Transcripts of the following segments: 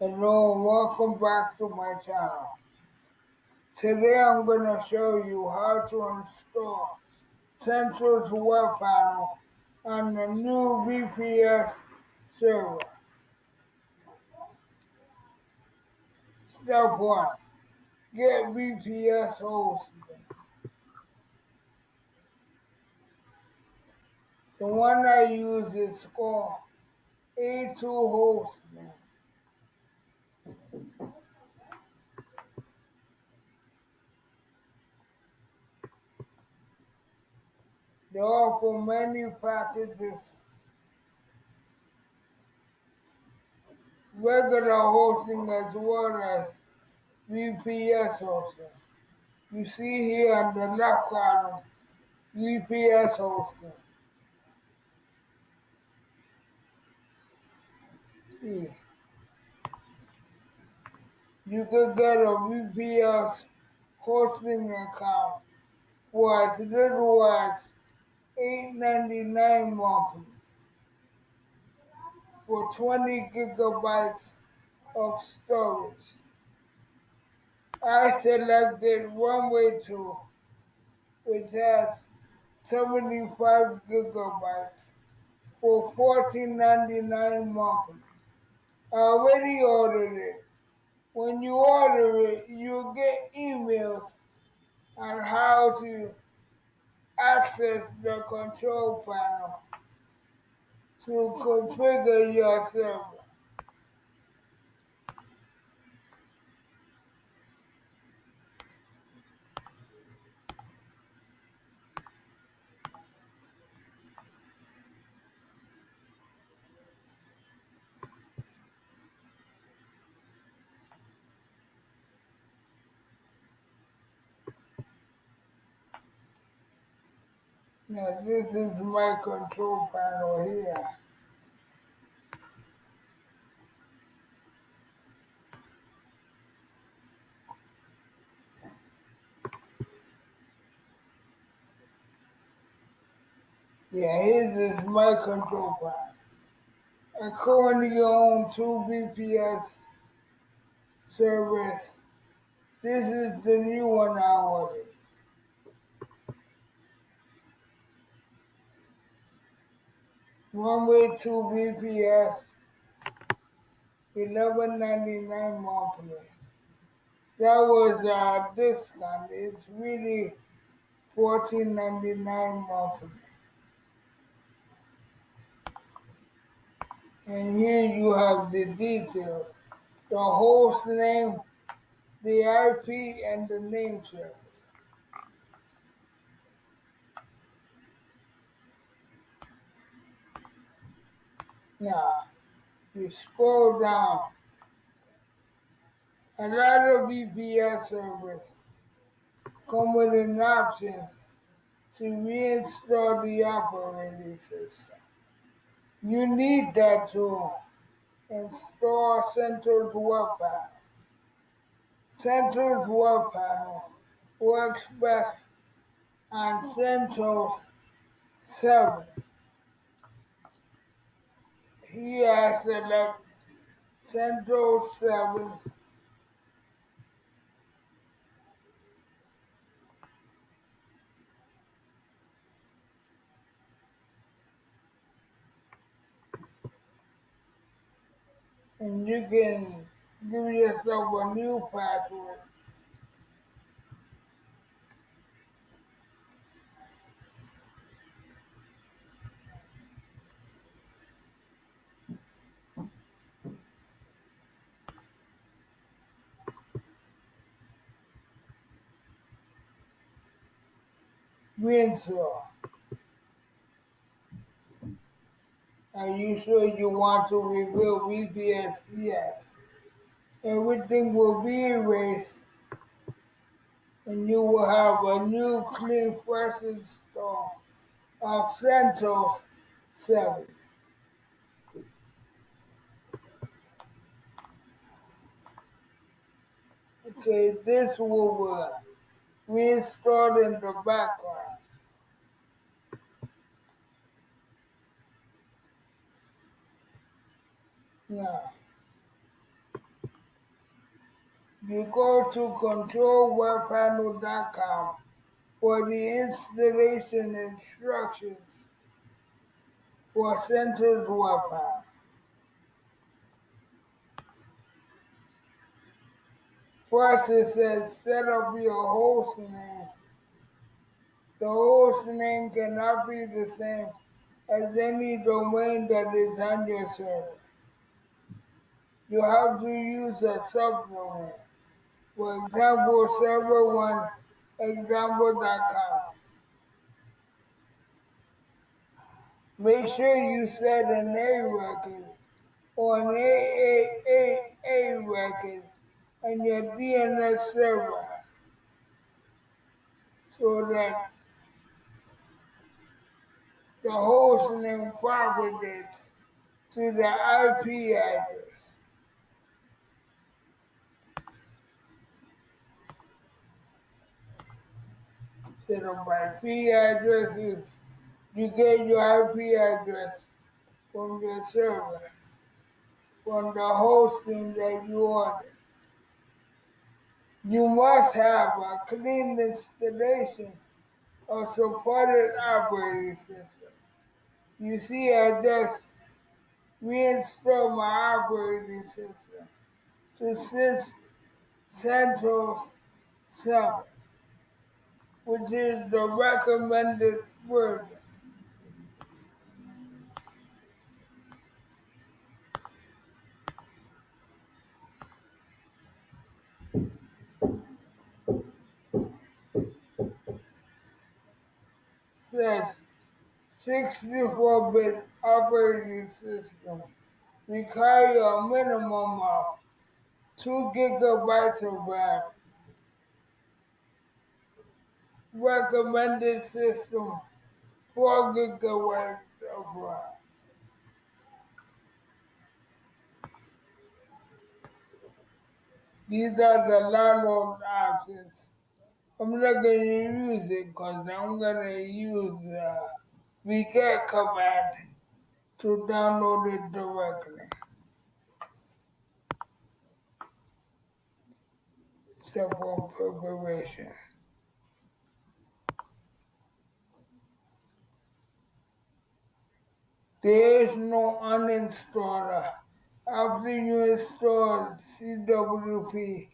Hello and welcome back to my channel. Today I'm going to show you how to install centos-webpanel on the new VPS server. Step 1. Get VPS hosting. The one I use is called A2 Hosting. They offer many packages, regular hosting as well as VPS hosting. You see here on the left column, VPS hosting. See, you could get a VPS hosting account for as little as $8.99 monthly for 20 gigabytes of storage. I selected Runway 2, which has 75 gigabytes for $14.99 monthly. I already ordered it. When you order it, you'll get emails on how to access the control panel to configure your server. Now this is my control panel here. Yeah, here is my control panel. I currently own two VPS servers. This is the new one I ordered. Runway 2 VPS, $11.99 monthly. That was a discount. It's really $14.99 monthly. And here you have the details. The host name, the IP, and the name service. Now, you scroll down. A lot of VPS servers come with an option to reinstall the operating system. You need that to install centos-webpanel. Centos-webpanel works best on CentOS 7. Here I select CentOS 7, and you can give yourself a new password. Reinstall. Are you sure you want to reveal VPS? Yes. Everything will be erased and you will have a new clean fresh install of CentOS 7. Okay, this will reinstall in the background. Now, You go to control-webpanel.com for the installation instructions for centos-webpanel. First, it says set up your host name. The host name cannot be the same as any domain that is on your server. You have to use a subdomain. For example, server1 example.com. Make sure you set an A record or an AAA record on your DNS server so that the host name propagates to the IP address. Set up IP addresses. You get your IP address from your server, from the hosting that you ordered. You must have a clean installation of supported operating system. You see, I just reinstalled my operating system to CentOS 7, which is the recommended version. Says 64-bit operating system require a minimum of 2 gigabytes of RAM. Recommended system 4 gigabytes of RAM. These are the download options. I'm not going to use it because I'm going to use the reget command to download it directly. Simple preparation. There is no uninstaller. After you install CWP,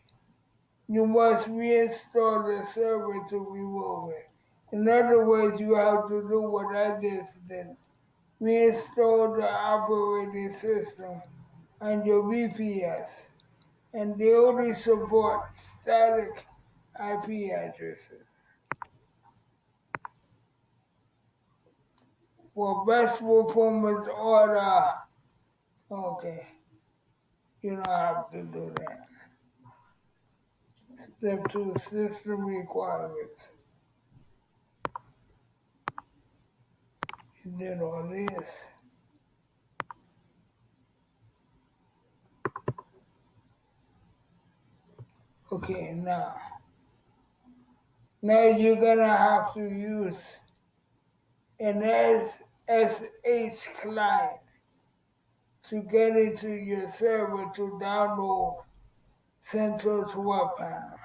you must reinstall the server to remove it. In other words, you have to do what I just did. Reinstall the operating system on your VPS, and they only support static IP addresses. For best performance order, okay, you don't have to do that. Step 2, system requirements. You did all this. Okay, now you're gonna have to use an SSH client to get into your server to download centos-webpanel.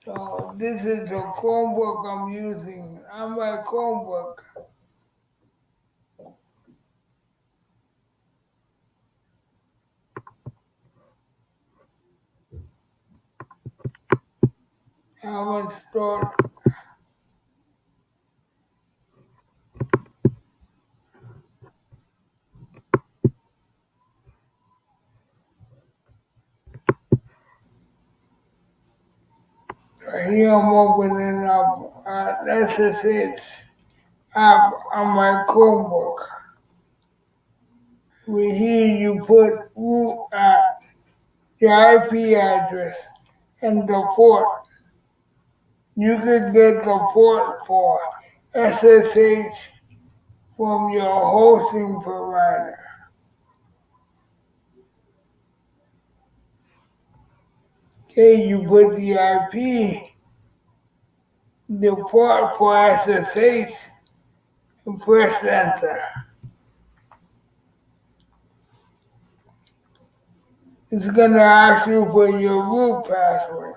So this is the Chromebook I'm using. On my Chromebook, I've installed right here. I'm opening up SSH app on my Chromebook. Right here you put root at your IP address and the port. You can get the port for SSH from your hosting provider. Okay, you put the IP, the port for SSH, and press enter. It's gonna ask you for your root password.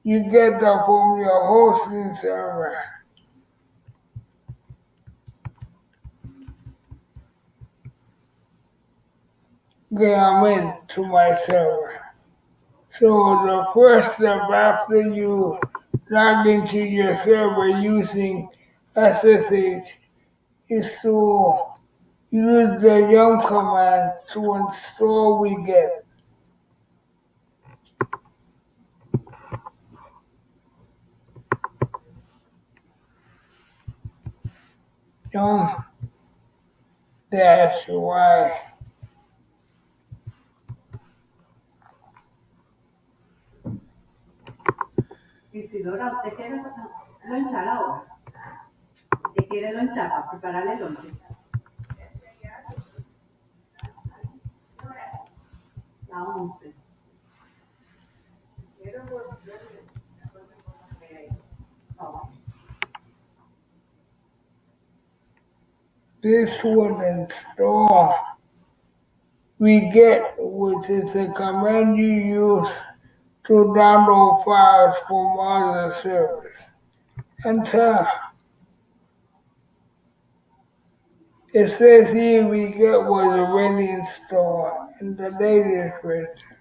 You get that from your hosting server. Okay, I'm into my server. So the first step after you log into your server using SSH is to use the yum command to install wget. Yum dash y. Isidora, ¿usted quiere lonchar ahora? ¿Usted quiere lonchar para prepararle el lonche? La 11. This would install wget, which is a command you use to download files from other servers. Enter. It says here wget was already installed in the latest version.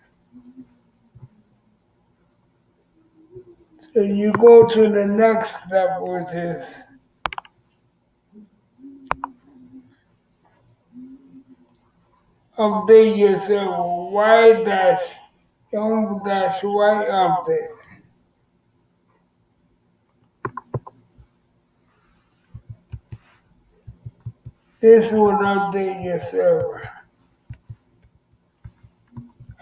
So you go to the next step, which is update your server. Y dash yum dash y update. This would update your server.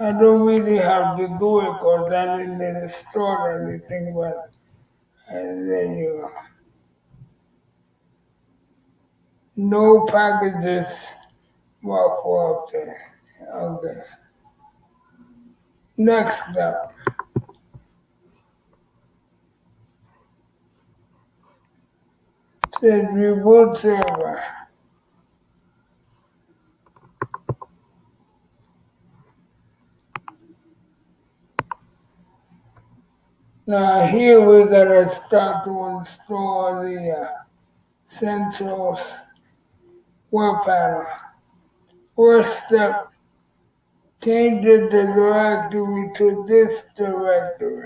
I don't really have to do it because I didn't install anything, but and there you go. No packages marked for update. Okay. Next step. Says reboot server. Now here we're gonna start to install the centos-webpanel. First step, change the directory to this directory.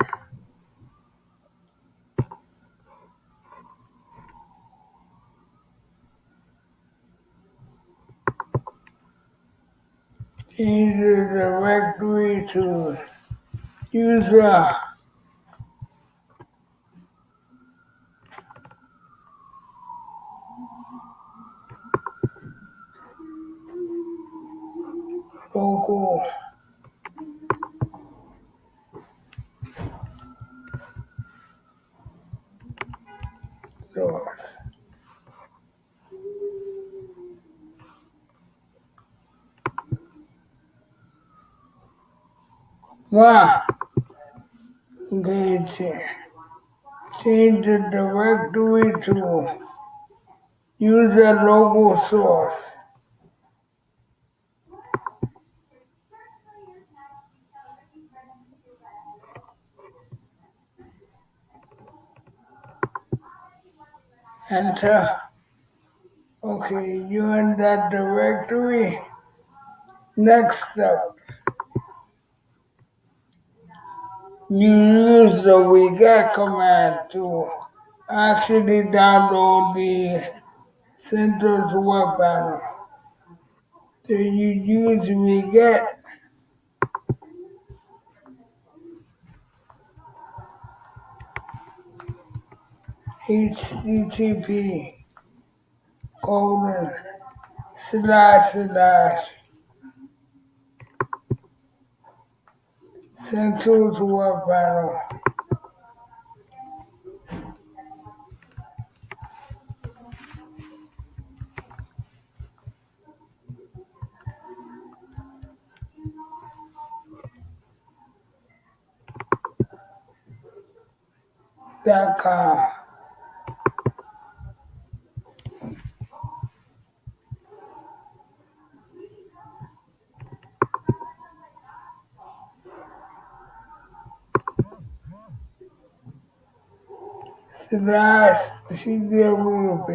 Change the directory to user local source. Wow. Okay, change the directory to user local source. Enter. Okay, you're in that directory. Next step, you use the wget command to actually download the centos-webpanel. So you use wget http colon / centos-webpanel.com. /CWP.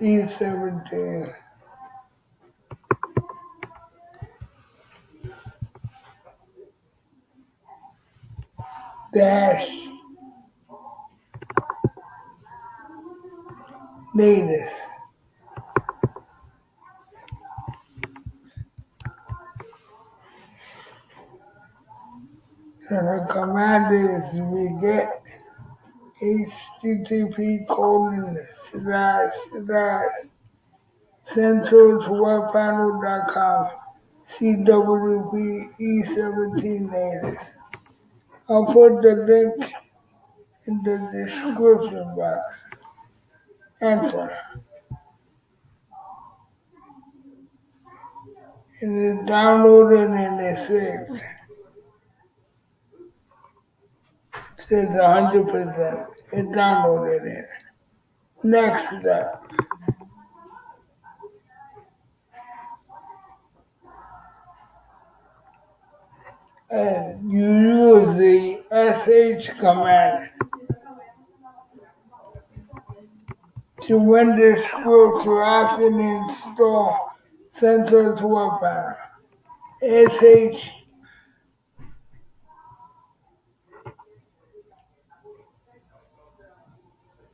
-E17 dash native. And the command is we get http:// centos-webpanel.com CWP E17 natives. I'll put the link in the description box. Enter. It is downloaded and it's saved. It says 100%. It downloaded it. Next step. And you use the sh command to run the script to actually install centos-webpanel. sh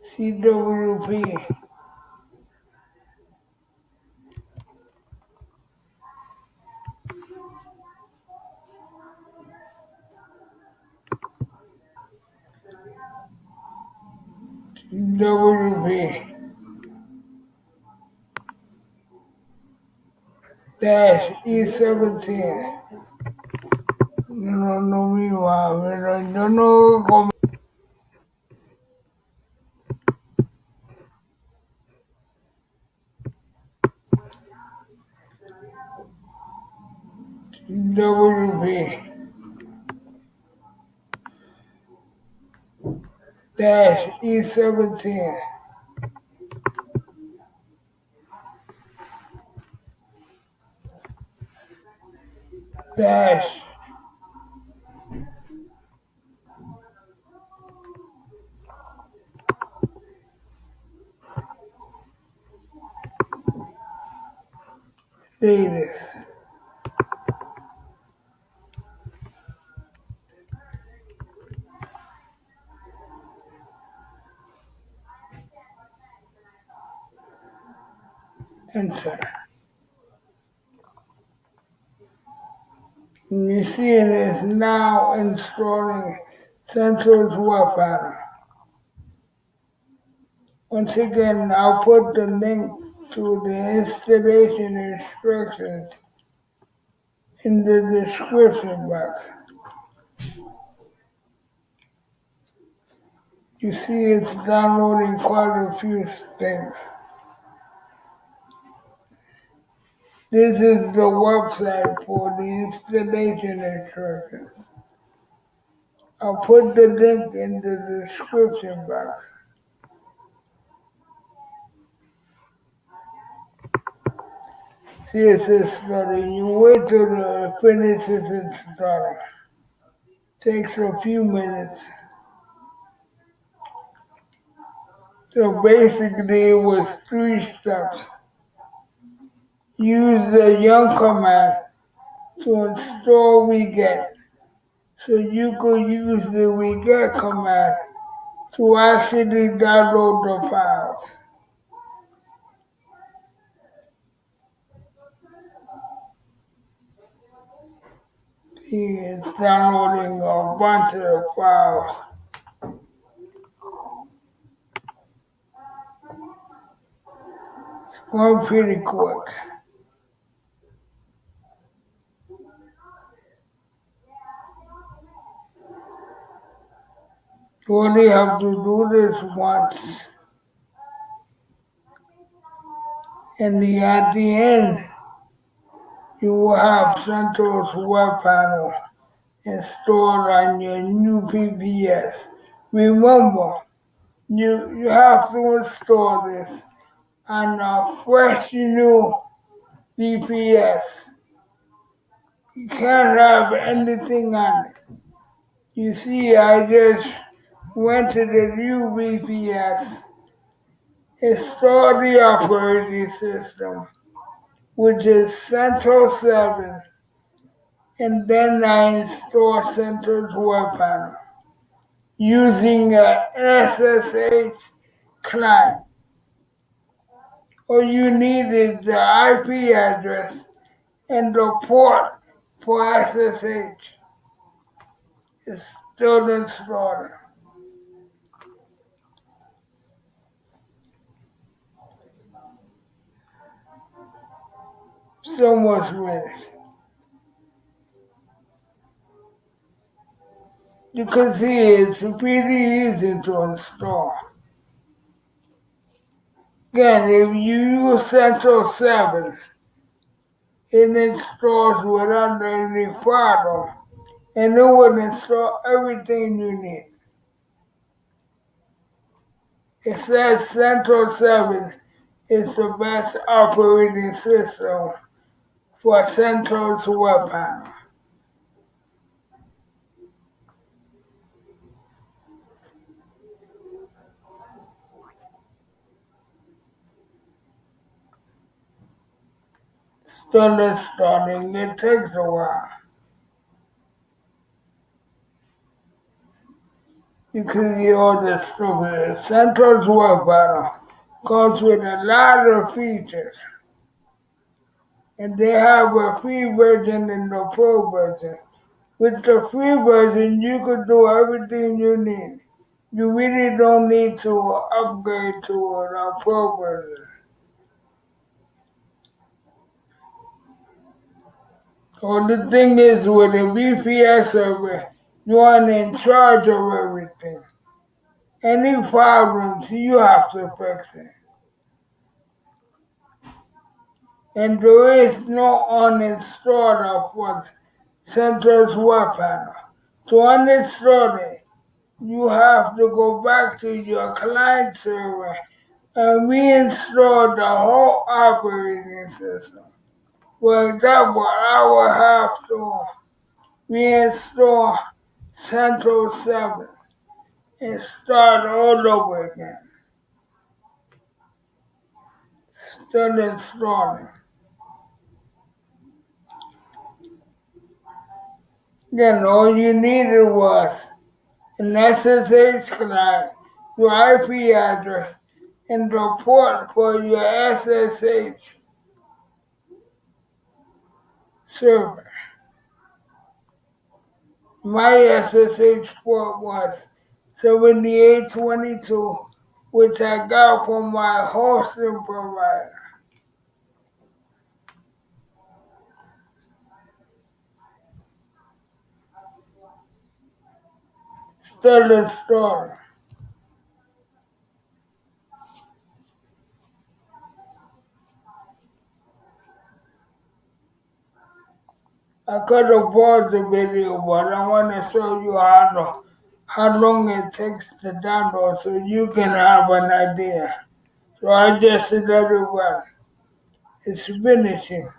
CWP WP dash E17. No me va, pero yo no como WP dash E17 dash latest. Enter. And you see it is now installing centos-webpanel. Once again, I'll put the link to the installation instructions in the description box. You see it's downloading quite a few things. This is the website for the installation instructions. I'll put the link in the description box. See, it says starting. You wait till it finishes installing. Takes a few minutes. So basically, it was 3 steps. Use the young command to install wget. So you could use the wget command to actually download the files. See, it's downloading a bunch of files. It's going pretty quick. You only have to do this once. And at the end, you will have centos-webpanel installed on your new PPS. Remember, you have to install this on a fresh new VPS. You can't have anything on it. You see, I just went to the new VPS, installed the operating system, which is CentOS 7, and then I installed centos-webpanel using an SSH client. All you need is the IP address and the port for SSH. It's still installed. So much minutes. You can see it's pretty easy to install. Again, if you use centos 7, it installs without any problem, and it will install everything you need. It says centos 7 is the best operating system for CentOS webpanel. Still installing, it takes a while. You can see all this stuff. CentOS webpanel comes with a lot of features. And they have a free version and a pro version. With the free version, you could do everything you need. You really don't need to upgrade to a pro version. So the thing is, with a VPS server, you are in charge of everything. Any problems, you have to fix it. And there is no uninstaller for CentOS webpanel. To uninstall it, you have to go back to your client server and reinstall the whole operating system. For example, I will have to reinstall CentOS 7 and start all over again. Still installing. Then all you needed was an SSH client, your IP address, and the port for your SSH server. My SSH port was 7822, which I got from my hosting provider. Still installing. I could have paused the video, but I want to show you how long it takes to download so you can have an idea. So I just let it run. It's finishing.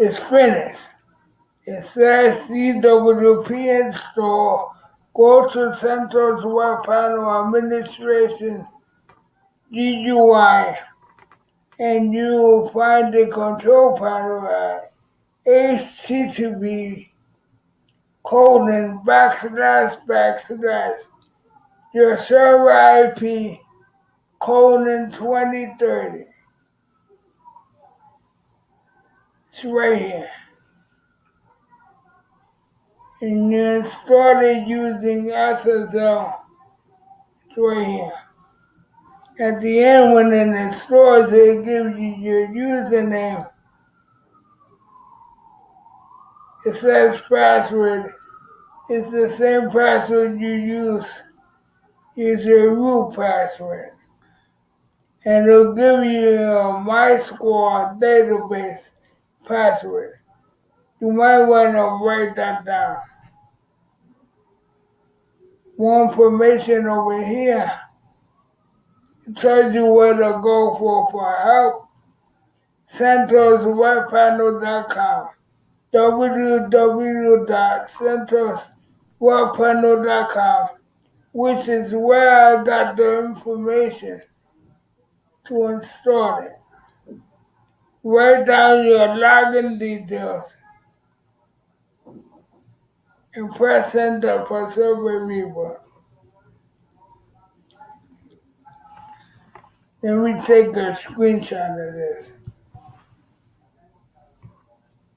It's finished. It says CWP install. Go to CentOS Web Panel Administration GUI and you will find the control panel at HTTP :// your server IP :2030. It's right here. And you install it using SSL. It's right here. At the end, when it installs, it gives you your username. It says password. It's the same password you use. Is your root password. And it'll give you a MySQL database password. You might want to write that down. More information over here. It tells you where to go for help. centos-webpanel.com. www.centos-webpanel.com, which is where I got the information to install it. Write down your login details and press enter for server reboot. Then we take a screenshot of this.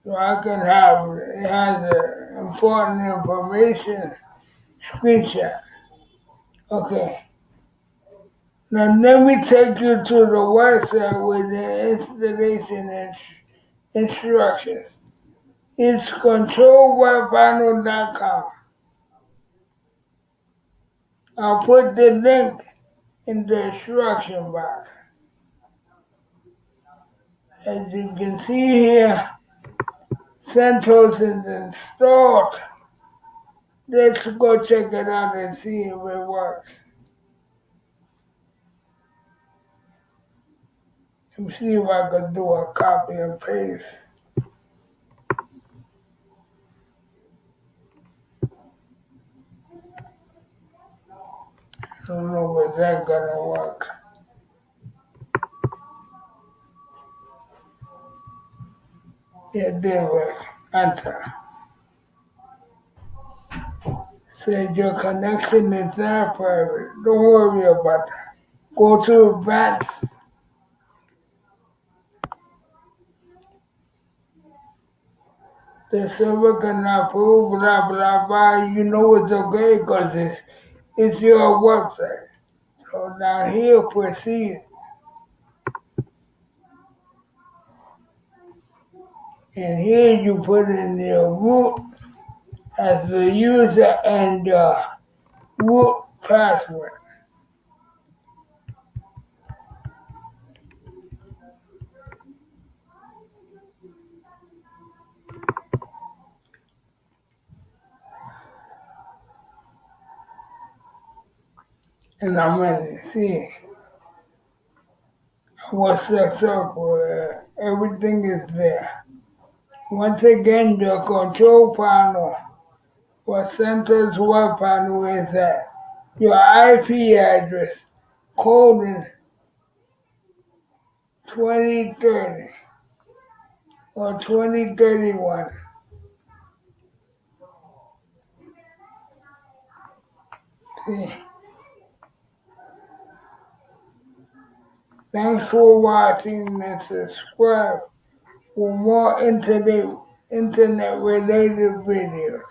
So I can have it has the important information screenshot. Okay. Now let me take you to the website with the installation instructions. It's controlwebpanel.com. I'll put the link in the instruction box. As you can see here, CentOS is installed. Let's go check it out and see if it works. Let me see if I can do a copy and paste. I don't know if that's gonna work. It did work. Enter. Said your connection is not private. Don't worry about that. Go to advanced. The server cannot prove blah blah blah. You know it's okay because it's your website. So now here proceed. And here you put in your root as the user and the root password. And I'm going to see what's successful. Everything is there. Once again, the control panel for CentOS Web Panel is at your IP address, colon 2030 or 2031. See. Thanks for watching and subscribe for more internet related videos.